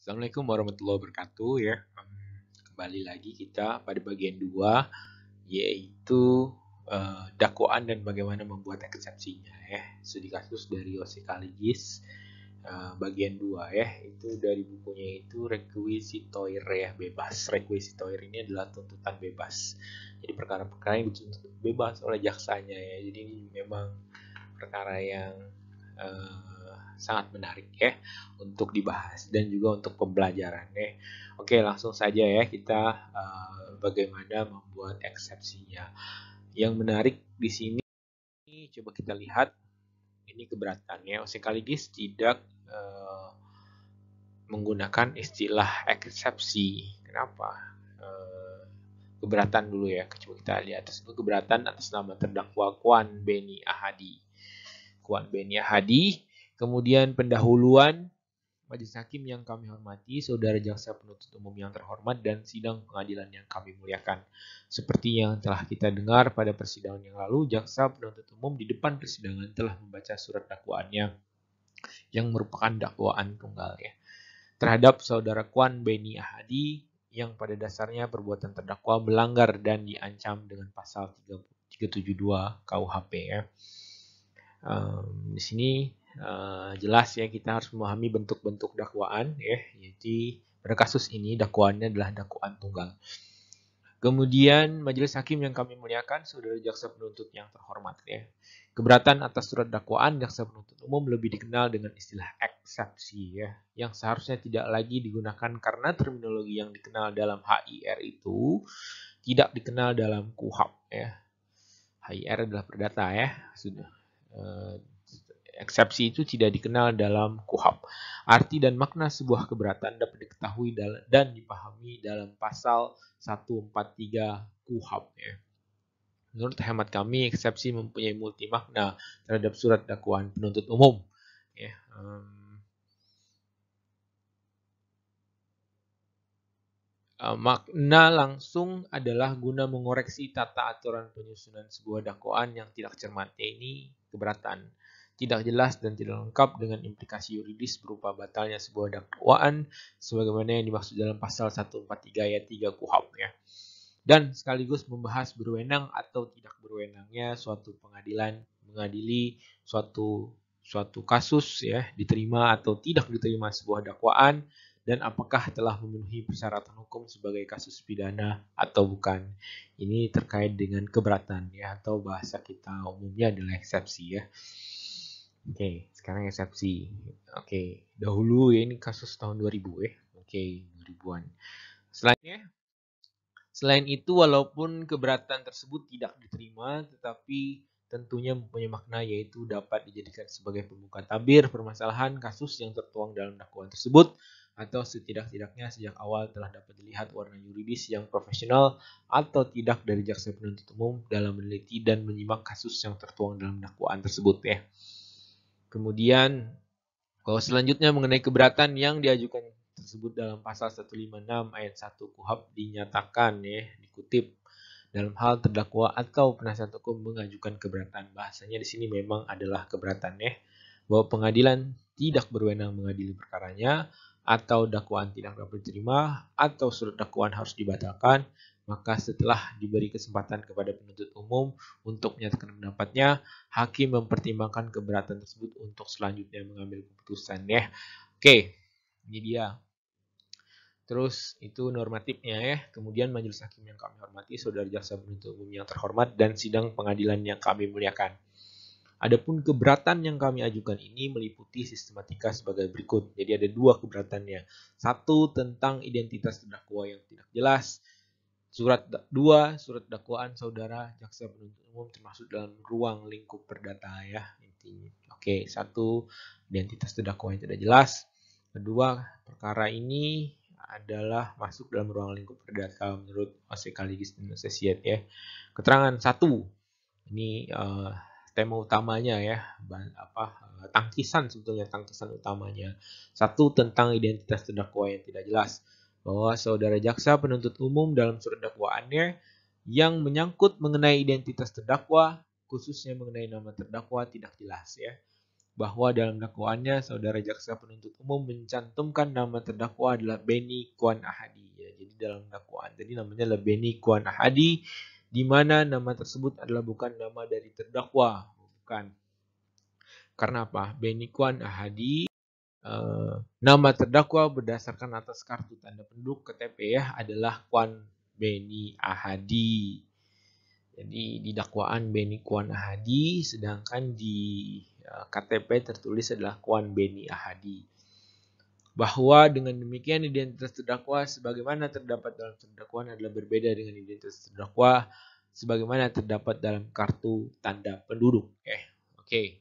Assalamualaikum warahmatullahi wabarakatuh ya. Kembali lagi kita pada bagian 2 yaitu dakwaan dan bagaimana membuat eksepsinya ya. Studi kasus dari Jose Kaligis bagian 2 ya. Itu dari bukunya itu requisitoir ya, bebas. Requisitoir ini adalah tuntutan bebas. Jadi perkara-perkara yang dituntut bebas oleh jaksanya ya. Jadi ini memang perkara yang sangat menarik ya untuk dibahas dan juga untuk pembelajaran ya. Oke, langsung saja ya kita bagaimana membuat eksepsinya. Yang menarik di sini coba kita lihat ini keberatannya. Osekaligus tidak menggunakan istilah eksepsi. Kenapa? Keberatan dulu ya. Coba kita lihat tersebut keberatan atas nama terdakwa Kwan Beni Ahadi. Kwan Beni Ahadi. Kemudian pendahuluan Majelis Hakim yang kami hormati, Saudara Jaksa Penuntut Umum yang terhormat, dan sidang pengadilan yang kami muliakan. Seperti yang telah kita dengar pada persidangan yang lalu, Jaksa Penuntut Umum di depan persidangan telah membaca surat dakwaannya yang merupakan dakwaan tunggal ya, terhadap Saudara Kwan Beni Ahadi yang pada dasarnya perbuatan terdakwa melanggar dan diancam dengan pasal 372 KUHP ya. Di sini jelas ya kita harus memahami bentuk-bentuk dakwaan ya. Jadi pada kasus ini dakwaannya adalah dakwaan tunggal. Kemudian majelis hakim yang kami muliakan, saudara jaksa penuntut yang terhormat ya. Keberatan atas surat dakwaan jaksa penuntut umum lebih dikenal dengan istilah eksepsi ya, yang seharusnya tidak lagi digunakan karena terminologi yang dikenal dalam HIR itu tidak dikenal dalam KUHP ya. HIR adalah perdata ya, sudah. Eksepsi itu tidak dikenal dalam KUHP. Arti dan makna sebuah keberatan dapat diketahui dan dipahami dalam pasal 143 KUHP. Ya. Menurut hemat kami, eksepsi mempunyai multi makna terhadap surat dakwaan penuntut umum. Ya, makna langsung adalah guna mengoreksi tata aturan penyusunan sebuah dakwaan yang tidak cermat. Ini keberatan tidak jelas dan tidak lengkap dengan implikasi yuridis berupa batalnya sebuah dakwaan sebagaimana yang dimaksud dalam pasal 143 ayat 3 KUHP ya. Dan sekaligus membahas berwenang atau tidak berwenangnya suatu pengadilan mengadili suatu kasus ya, diterima atau tidak diterima sebuah dakwaan dan apakah telah memenuhi persyaratan hukum sebagai kasus pidana atau bukan. Ini terkait dengan keberatan ya, atau bahasa kita umumnya adalah eksepsi ya. Oke, sekarang eksepsi. Oke, dahulu ya ini kasus tahun 2000 ya. Oke, 2000-an. Selain itu, walaupun keberatan tersebut tidak diterima, tetapi tentunya mempunyai makna yaitu dapat dijadikan sebagai pembuka tabir permasalahan kasus yang tertuang dalam dakwaan tersebut atau setidak-tidaknya sejak awal telah dapat dilihat warna yuridis yang profesional atau tidak dari jaksa penuntut umum dalam meneliti dan menyimak kasus yang tertuang dalam dakwaan tersebut ya. Kemudian bahwa selanjutnya mengenai keberatan yang diajukan tersebut dalam pasal 156 ayat 1 KUHP dinyatakan ya, dikutip dalam hal terdakwa atau penasihat hukum mengajukan keberatan. Bahasanya di sini memang adalah keberatan ya, bahwa pengadilan tidak berwenang mengadili perkaranya atau dakwaan tidak dapat diterima atau surat dakwaan harus dibatalkan, maka setelah diberi kesempatan kepada penuntut umum untuk menyatakan pendapatnya, hakim mempertimbangkan keberatan tersebut untuk selanjutnya mengambil keputusan ya. Oke, ini dia. Terus itu normatifnya ya. Kemudian majelis hakim yang kami hormati, saudara jaksa penuntut umum yang terhormat, dan sidang pengadilan yang kami muliakan. Adapun keberatan yang kami ajukan ini meliputi sistematika sebagai berikut. Jadi ada dua keberatannya. Satu tentang identitas terdakwa yang tidak jelas. Surat dakwaan saudara jaksa penuntut umum termasuk dalam ruang lingkup perdata ya intinya. Oke, satu identitas terdakwa yang tidak jelas. Kedua, perkara ini adalah masuk dalam ruang lingkup perdata menurut Osekaligus dan Associates ya. Keterangan satu, ini tema utamanya ya, tangkisan utamanya. Satu tentang identitas terdakwa yang tidak jelas, bahwa saudara jaksa penuntut umum dalam surat dakwaannya yang menyangkut mengenai identitas terdakwa, khususnya mengenai nama terdakwa tidak jelas ya. bahwa dalam dakwaannya saudara jaksa penuntut umum mencantumkan nama terdakwa adalah Beni Kuan Ahadi. Ya, jadi dalam dakwaan tadi namanya adalah Beni Kuan Ahadi, di mana nama tersebut adalah bukan nama dari terdakwa, bukan. Karena apa? Beni Kuan Ahadi, nama terdakwa berdasarkan atas kartu tanda penduduk KTP ya adalah Kuan Beni Ahadi. Jadi di dakwaan Beni Kuan Ahadi, sedangkan di KTP tertulis adalah Kuan Beni Ahadi. Bahwa dengan demikian identitas terdakwa sebagaimana terdapat dalam dakwaan adalah berbeda dengan identitas terdakwa sebagaimana terdapat dalam kartu tanda penduduk. Oke.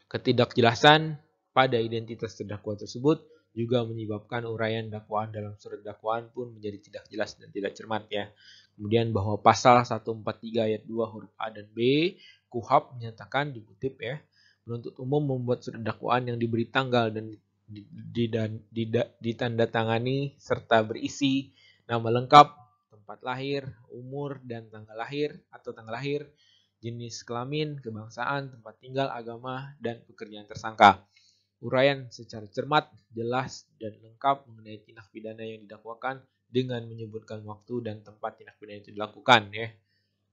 Ketidakjelasan pada identitas terdakwa tersebut juga menyebabkan uraian dakwaan dalam surat dakwaan pun menjadi tidak jelas dan tidak cermat ya. Kemudian bahwa pasal 143 ayat 2 huruf A dan B KUHP menyatakan dikutip ya, penuntut umum membuat surat dakwaan yang diberi tanggal dan ditandatangani serta berisi nama lengkap, tempat lahir, umur dan tanggal lahir atau tanggal lahir, jenis kelamin, kebangsaan, tempat tinggal, agama, dan pekerjaan tersangka. Uraian secara cermat, jelas, dan lengkap mengenai tindak pidana yang didakwakan dengan menyebutkan waktu dan tempat tindak pidana itu dilakukan ya.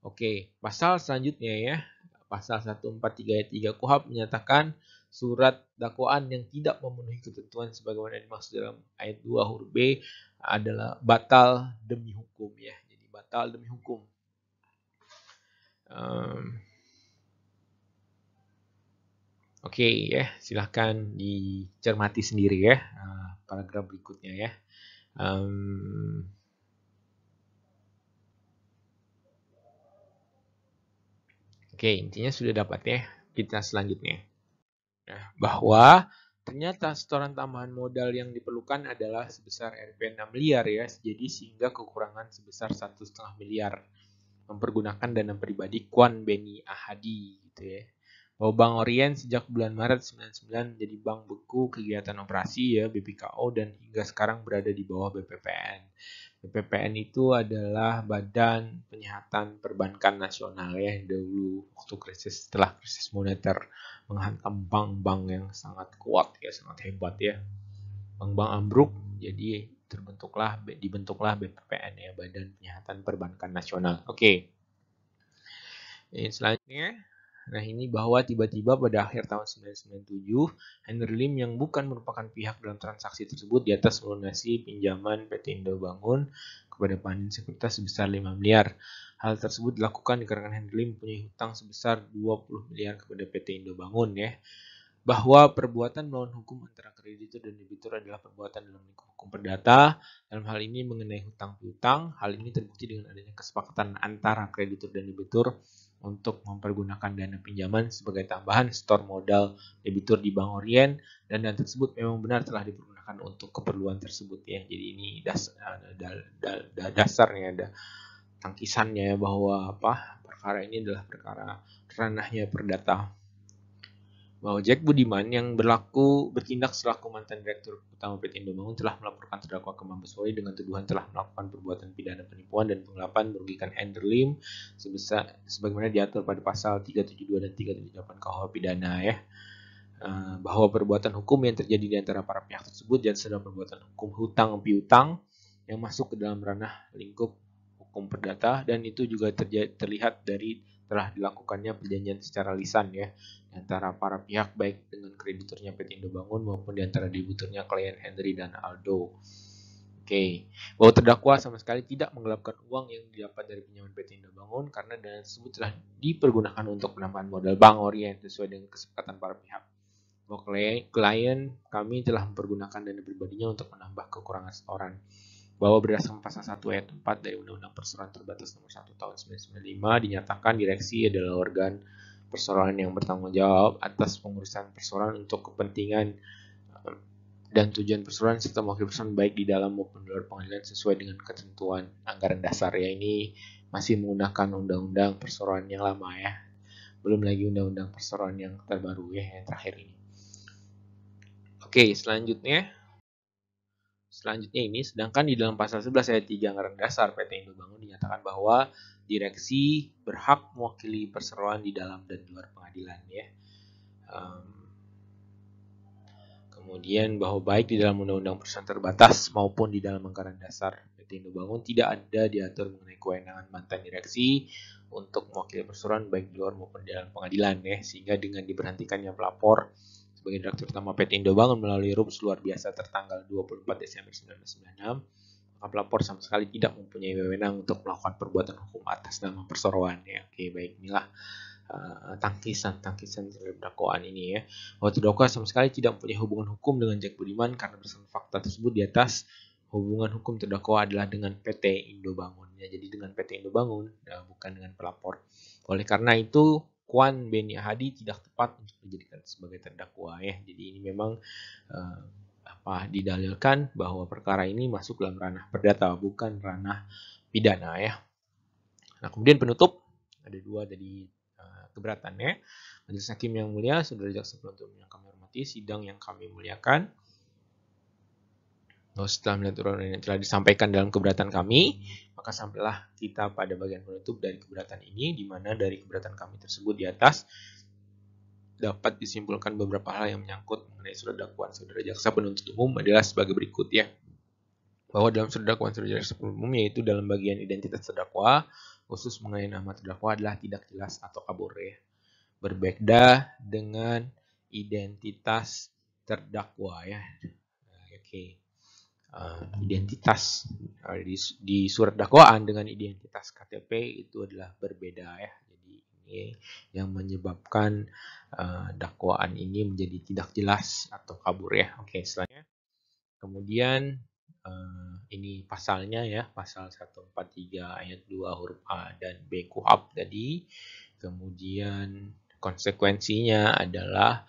Oke, pasal selanjutnya ya. Pasal 143 ayat 3 KUHP menyatakan surat dakwaan yang tidak memenuhi ketentuan sebagaimana dimaksud dalam ayat 2 huruf B adalah batal demi hukum ya. Jadi batal demi hukum. Oke ya, silahkan dicermati sendiri ya paragraf berikutnya ya. Oke, intinya sudah dapat ya. Kita selanjutnya. Nah, bahwa ternyata setoran tambahan modal yang diperlukan adalah sebesar Rp 6 miliar ya, jadi sehingga kekurangan sebesar 1,5 miliar mempergunakan dana pribadi Kuan Beni Ahadi gitu ya. Bahwa Bank Orient sejak bulan Maret 99 jadi bank beku kegiatan operasi ya BPKO dan hingga sekarang berada di bawah BPPN. BPPN itu adalah Badan Penyihatan Perbankan Nasional ya, yang dahulu waktu setelah krisis moneter menghantam bank-bank yang sangat kuat ya, sangat hebat ya. Bank-bank ambruk, jadi dibentuklah BPPN ya, Badan Penyihatan Perbankan Nasional. Oke. Ini selanjutnya. Nah, ini bahwa tiba-tiba pada akhir tahun 1997, Henry Lim yang bukan merupakan pihak dalam transaksi tersebut di atas melunasi pinjaman PT Indobangun kepada Pandin Sekuritas sebesar 5 miliar. Hal tersebut dilakukan dikarenakan Henry Lim mempunyai hutang sebesar 20 miliar kepada PT Indobangun ya. Bahwa perbuatan melawan hukum antara kreditur dan debitur adalah perbuatan dalam lingkup hukum perdata. Dalam hal ini mengenai hutang piutang, hal ini terbukti dengan adanya kesepakatan antara kreditur dan debitur untuk mempergunakan dana pinjaman sebagai tambahan setor modal debitur di Bank Orient, dan dana tersebut memang benar telah dipergunakan untuk keperluan tersebut ya. Jadi ini dasarnya, ada tangkisannya bahwa perkara ini adalah perkara ranahnya perdata. Bahwa Jack Budiman yang bertindak selaku mantan direktur utama PT Indobangun telah melaporkan terdakwa ke Mabespori dengan tuduhan telah melakukan perbuatan pidana penipuan dan penggelapan merugikan Henry Lim sebagaimana diatur pada pasal 372 dan 378 KUH pidana ya. Bahwa perbuatan hukum yang terjadi di antara para pihak tersebut dan sedang perbuatan hukum hutang piutang yang masuk ke dalam ranah lingkup hukum perdata, dan itu juga terlihat dari telah dilakukannya perjanjian secara lisan ya antara para pihak, baik dengan krediturnya PT Indobangun maupun di antara debiturnya klien Henry dan Aldo. Oke, bahwa terdakwa sama sekali tidak menggelapkan uang yang didapat dari pinjaman PT Indobangun karena dana tersebut telah dipergunakan untuk penambahan modal Bank Orient sesuai dengan kesepakatan para pihak. Bahwa klien kami telah mempergunakan dana pribadinya untuk menambah kekurangan setoran. Bahwa berdasarkan pasal 1 ayat 4 dari Undang-Undang Perseroan Terbatas nomor 1 tahun 1995 dinyatakan direksi adalah organ perseroan yang bertanggung jawab atas pengurusan perseroan untuk kepentingan dan tujuan perseroan serta mewakili perseroan baik di dalam maupun di luar pengadilan sesuai dengan ketentuan anggaran dasar ya. Ini masih menggunakan undang-undang perseroan yang lama ya, belum lagi undang-undang perseroan yang terbaru ya, yang terakhir ini. Oke, selanjutnya selanjutnya ini, sedangkan di dalam pasal 11 ayat 3 Anggaran Dasar PT Indobangun dinyatakan bahwa direksi berhak mewakili perseroan di dalam dan luar pengadilan ya. Kemudian bahwa baik di dalam Undang-Undang Perusahaan Terbatas maupun di dalam Anggaran Dasar PT Indobangun tidak ada diatur mengenai kewenangan mantan direksi untuk mewakili perseroan baik di luar maupun di dalam pengadilan ya, sehingga dengan diberhentikannya pelapor sebagai Direktur Utama PT Indobangun melalui rumus luar biasa tertanggal 24 Desember 1996, maka pelapor sama sekali tidak mempunyai wewenang untuk melakukan perbuatan hukum atas nama perseroan ya. Oke, baik, inilah tangkisan terhadap dakwaan ini ya, bahwa terdakwa sama sekali tidak mempunyai hubungan hukum dengan Jack Budiman karena berdasarkan fakta tersebut di atas, hubungan hukum terdakwa adalah dengan PT Indobangun ya, jadi dengan PT Indobangun bukan dengan pelapor. Oleh karena itu Kwan Beni Hadi tidak tepat untuk dijadikan sebagai terdakwa ya. Jadi ini memang didalilkan bahwa perkara ini masuk dalam ranah perdata bukan ranah pidana ya. Nah, kemudian penutup ada dua tadi keberatannya. Majelis Hakim yang mulia, saudara jaksa penuntut umum yang kami hormati, sidang yang kami muliakan. Setelah melihat uraian yang telah disampaikan dalam keberatan kami, maka sampailah kita pada bagian penutup dari keberatan ini, di mana dari keberatan kami tersebut di atas dapat disimpulkan beberapa hal yang menyangkut mengenai surat dakwaan saudara jaksa penuntut umum adalah sebagai berikut ya. Bahwa dalam surat dakwaan saudara jaksa penuntut umum, yaitu dalam bagian identitas terdakwa, khusus mengenai nama terdakwa adalah tidak jelas atau kabur ya. Berbeda dengan identitas terdakwa ya. Oke. Identitas di surat dakwaan dengan identitas KTP itu adalah berbeda ya. Jadi ini yang menyebabkan dakwaan ini menjadi tidak jelas atau kabur ya. Oke, selanjutnya. Kemudian ini pasalnya ya, pasal 143 ayat 2 huruf A dan B KUHP tadi. Kemudian konsekuensinya adalah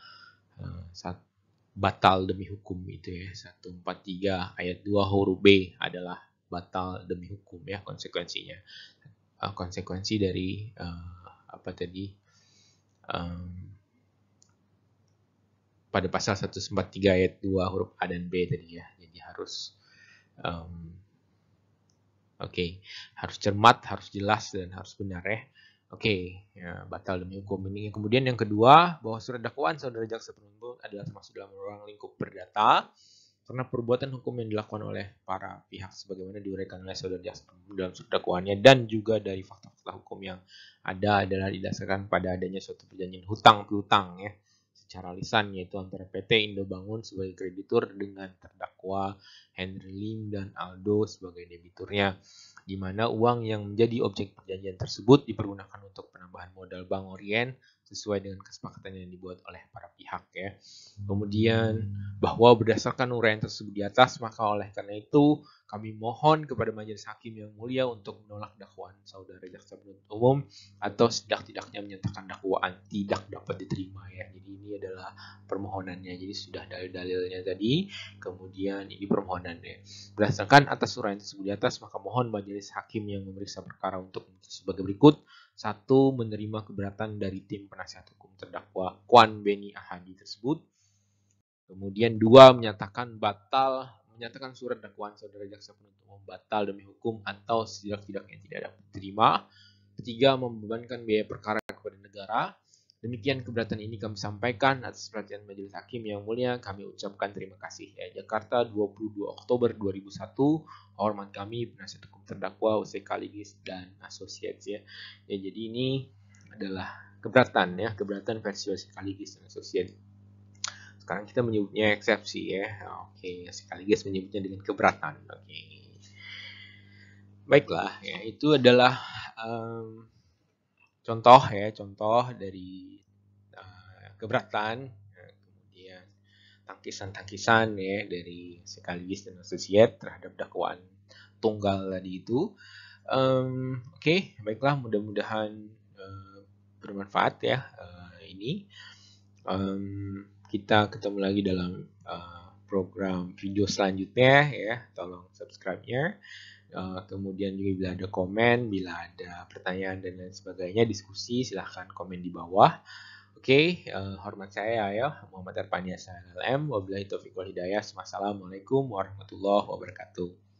batal demi hukum itu ya. 143 ayat 2 huruf B adalah batal demi hukum ya konsekuensinya. Konsekuensi dari pada pasal 143 ayat 2 huruf A dan B tadi ya. Jadi harus harus cermat, harus jelas dan harus benar ya. Ya, batal demi hukum ini. Kemudian yang kedua, bahwa surat dakwaan saudara jaksa penuntut adalah termasuk dalam ruang lingkup perdata karena perbuatan hukum yang dilakukan oleh para pihak sebagaimana diuraikan oleh saudara jaksa penuntut dalam surat dakwaannya, dan juga dari fakta-fakta hukum yang ada adalah didasarkan pada adanya suatu perjanjian hutang piutang ya secara lisan, yaitu antara PT Indobangun sebagai kreditur dengan terdakwa Henry Lim dan Aldo sebagai debiturnya, di mana uang yang menjadi objek perjanjian tersebut dipergunakan untuk penambahan modal Bank Orient sesuai dengan kesepakatan yang dibuat oleh para pihak ya. Kemudian bahwa berdasarkan uraian tersebut di atas, maka oleh karena itu kami mohon kepada majelis hakim yang mulia untuk menolak dakwaan saudara jaksa penuntut umum atau setidak-tidaknya menyatakan dakwaan tidak dapat diterima ya. Jadi ini adalah permohonannya. Jadi sudah dalil-dalilnya tadi, kemudian ini permohonannya. Berdasarkan atas uraian tersebut di atas, maka mohon majelis hakim yang memeriksa perkara untuk sebagai berikut. 1. Menerima keberatan dari tim penasihat hukum terdakwa Kwan Beni Hadi tersebut. Kemudian 2. Menyatakan surat dakwaan saudara jaksa penuntut umum batal demi hukum atau setidak-tidaknya tidak dapat diterima. 3. Membebankan biaya perkara kepada negara. Demikian keberatan ini kami sampaikan atas perhatian majelis hakim yang mulia. Kami ucapkan terima kasih ya. Jakarta 22 Oktober 2001. Hormat kami penasihat hukum terdakwa UC Kaligis dan Associates ya. Jadi ini adalah keberatan versi UC Kaligis dan Associates. Sekarang kita menyebutnya eksepsi ya. Sekaligus menyebutnya dengan keberatan. Baiklah, ya itu adalah contoh dari keberatan. Kemudian tangkisan ya dari sekaligus dan Associate terhadap dakwaan tunggal tadi itu. Baiklah, mudah-mudahan bermanfaat ya ini. Kita ketemu lagi dalam program video selanjutnya ya. Tolong subscribe-nya. Kemudian juga bila ada komen, bila ada pertanyaan dan lain sebagainya, diskusi, silahkan komen di bawah. Oke, hormat saya ya, Muhammad Arpania LLM. Wabillahi taufiq wal hidayah. Wassalamualaikum warahmatullahi wabarakatuh.